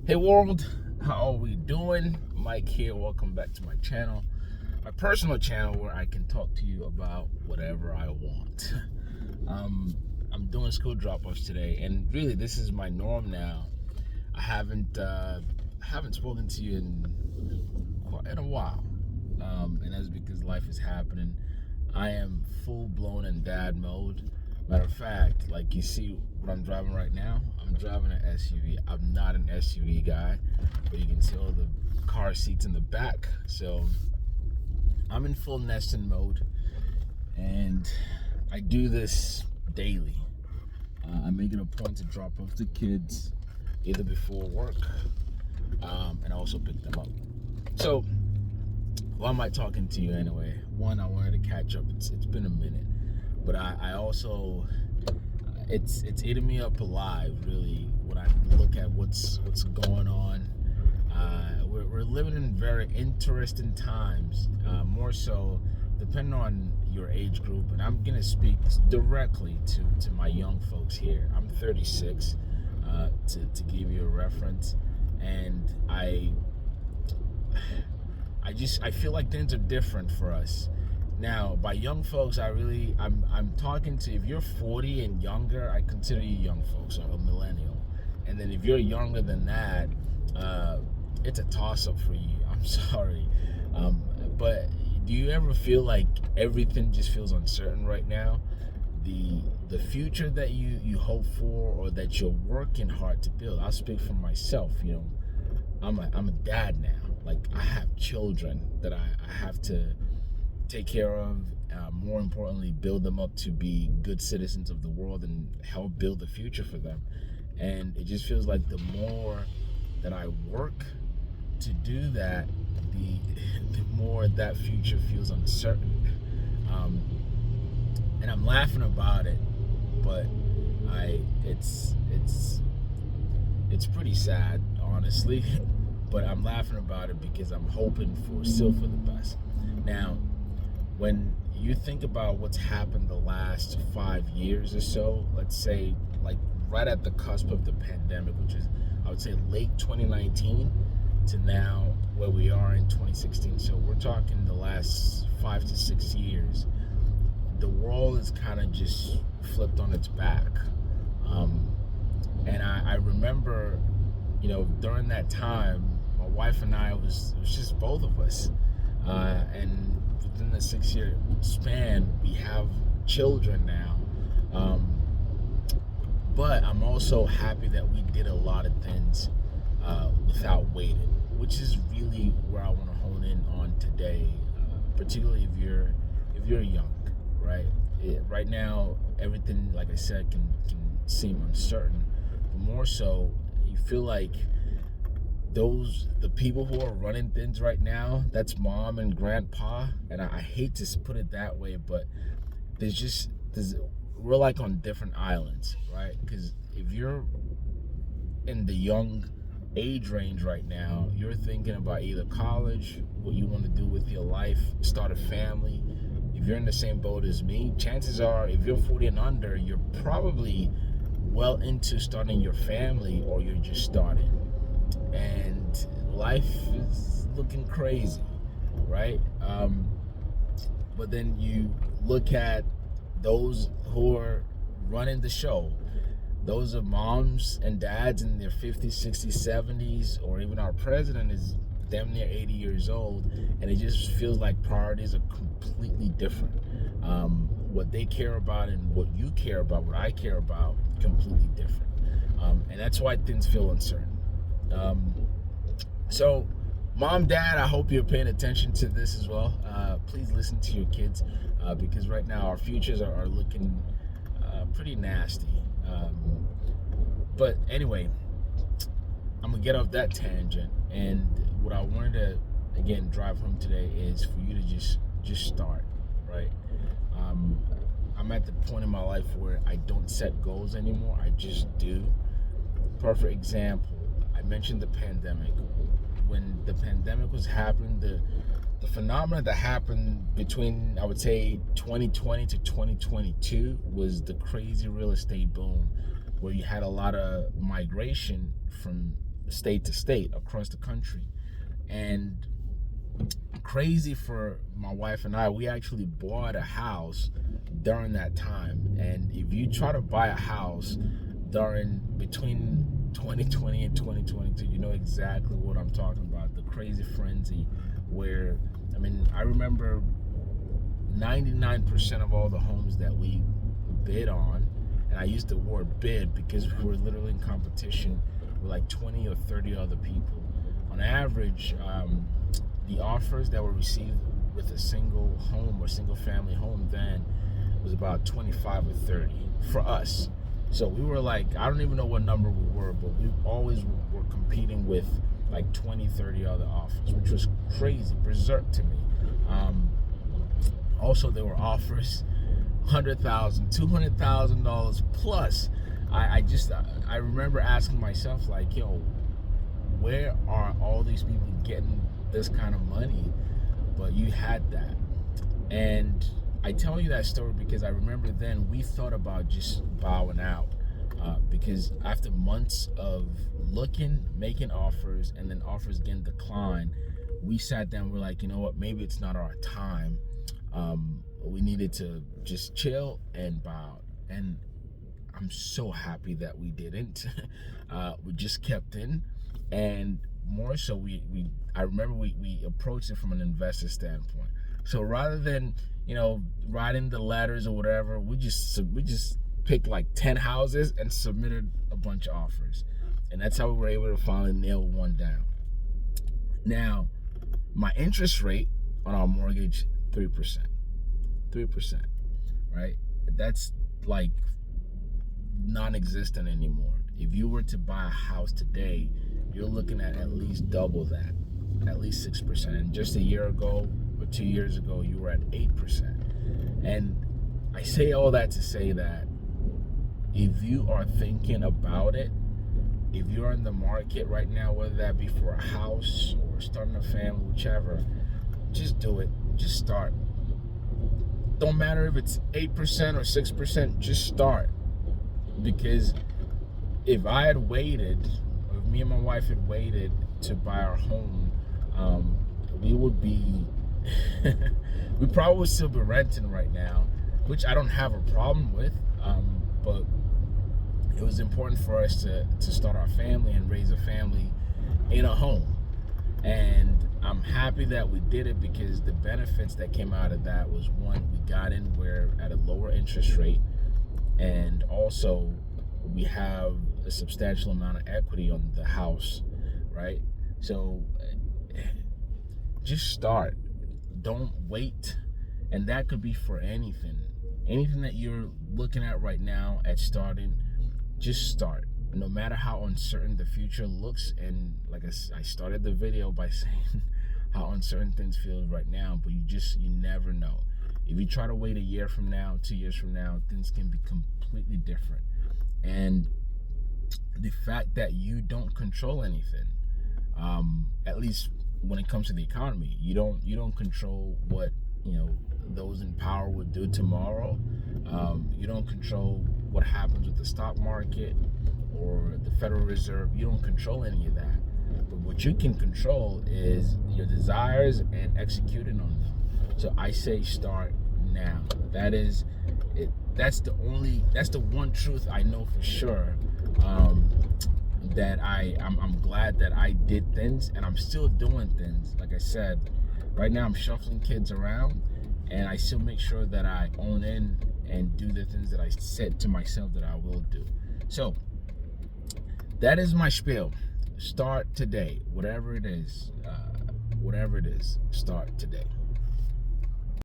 Hey world, how are we doing? Mike here. Welcome back to my channel, my personal channel where I can talk to you about whatever I want. I'm doing school drop-offs today, and really this is my norm now. I haven't spoken to you in a while, and that's because life is happening. I am full-blown in dad mode. Matter of fact, like you see what I'm driving right now, I'm driving an SUV. I'm not an SUV guy, but you can see all the car seats in the back. So I'm in full nesting mode, and I do this daily. I make it a point to drop off the kids either before work, and I also pick them up. So why am I talking to you anyway? One, I wanted to catch up. It's been a minute, but I also it's eating me up alive, really, when I look at what's going on. We're living in very interesting times, more so depending on your age group, and I'm gonna speak directly to my young folks here. I'm 36, to give you a reference, and I feel like things are different for us. Now, by young folks, I'm talking to, if you're 40 and younger, I consider you young folks, or a millennial. And then if you're younger than that, it's a toss-up for you. I'm sorry. But do you ever feel like everything just feels uncertain right now? The future that you hope for, or that you're working hard to build. I'll speak for myself. I'm a dad now. Like, I have children that I have to take care of. More importantly, build them up to be good citizens of the world and help build the future for them. And it just feels like the more that I work to do that, the more that future feels uncertain. And I'm laughing about it, but it's pretty sad, honestly. But I'm laughing about it because I'm hoping still for the best. Now, when you think about what's happened the last 5 years or so, let's say like right at the cusp of the pandemic, which is, I would say, late 2019 to now where we are in 2016. So we're talking the last 5 to 6 years. The world is kind of just flipped on its back. And I remember, during that time, my wife and I, it was just both of us. And within the 6-year span, we have children now. But I'm also happy that we did a lot of things without waiting, which is really where I want to hone in on today, particularly if you're young, right? Right now, everything, like I said, can seem uncertain, but more so, you feel like the people who are running things right now, that's mom and grandpa, and I hate to put it that way, but we're like on different islands, right? Because if you're in the young age range right now, you're thinking about either college, what you want to do with your life, start a family. If you're in the same boat as me, chances are, if you're 40 and under, you're probably well into starting your family, or you're just starting. And life is looking crazy, right? But then you look at those who are running the show. Those are moms and dads in their 50s, 60s, 70s, or even our president is damn near 80 years old, and it just feels like priorities are completely different. What they care about and what you care about, what I care about, completely different. And that's why things feel uncertain. So, mom, dad, I hope you're paying attention to this as well. Please listen to your kids, because right now our futures are looking pretty nasty. But anyway, I'm gonna get off that tangent, and what I wanted to again drive home today is for you to just start, right? I'm at the point in my life where I don't set goals anymore. I just do. Perfect example, I mentioned the pandemic. When the pandemic was happening, the phenomena that happened between, I would say, 2020 to 2022 was the crazy real estate boom, where you had a lot of migration from state to state across the country. And crazy for my wife and I, we actually bought a house during that time. And if you try to buy a house between 2020 and 2022, you know exactly what I'm talking about. The crazy frenzy where, I mean, I remember 99% of all the homes that we bid on, and I used the word bid because we were literally in competition with like 20 or 30 other people. On average, the offers that were received with a single home or single family home then was about 25 or 30 for us. So we were like, I don't even know what number we were, but we always were competing with like 20, 30 other offers, which was crazy, berserk to me. Also, there were offers $100,000, $200,000 plus. I remember asking myself, like, yo, where are all these people getting this kind of money? But you had that. And I tell you that story because I remember then we thought about just bowing out, because after months of looking, making offers, and then offers getting declined, we sat down, we're like, you know what, maybe it's not our time. We needed to just chill and bow out. And I'm so happy that we didn't. We just kept in. And more so, I remember we approached it from an investor standpoint. So rather than, you know, writing the letters or whatever, we just picked like 10 houses and submitted a bunch of offers. And that's how we were able to finally nail one down. Now, my interest rate on our mortgage, 3%. 3%, right? That's like non-existent anymore. If you were to buy a house today, you're looking at least double that, at least 6%. And just a year ago or 2 years ago, you were at 8%. And I say all that to say that if you are thinking about it, if you're in the market right now, whether that be for a house or starting a family, whichever, just do it. Just start. Don't matter if it's 8% or 6%, just start. Because if I had waited, or if me and my wife had waited to buy our home, we would be, we probably would still be renting right now, which I don't have a problem with, but it was important for us to start our family and raise a family in a home. And I'm happy that we did it because the benefits that came out of that was, one, we got in where at a lower interest rate, and also we have a substantial amount of equity on the house, right? So just start. Don't wait. And that could be for anything. Anything that you're looking at right now at starting, just start. No matter how uncertain the future looks, and like I started the video by saying how uncertain things feel right now, but you never know. If you try to wait a year from now, 2 years from now, things can be completely different. And the fact that you don't control anything, at least when it comes to the economy, you don't control what, you know, those in power would do tomorrow. You don't control what happens with the stock market or the Federal Reserve. You don't control any of that. But what you can control is your desires and executing on them. So I say start now. That is it. That's the one truth I know for sure. That I'm glad that I did things, and I'm still doing things. Like I said, right now I'm shuffling kids around, and I still make sure that I own in and do the things that I said to myself that I will do. So that is my spiel. Start today. Whatever it is, start today.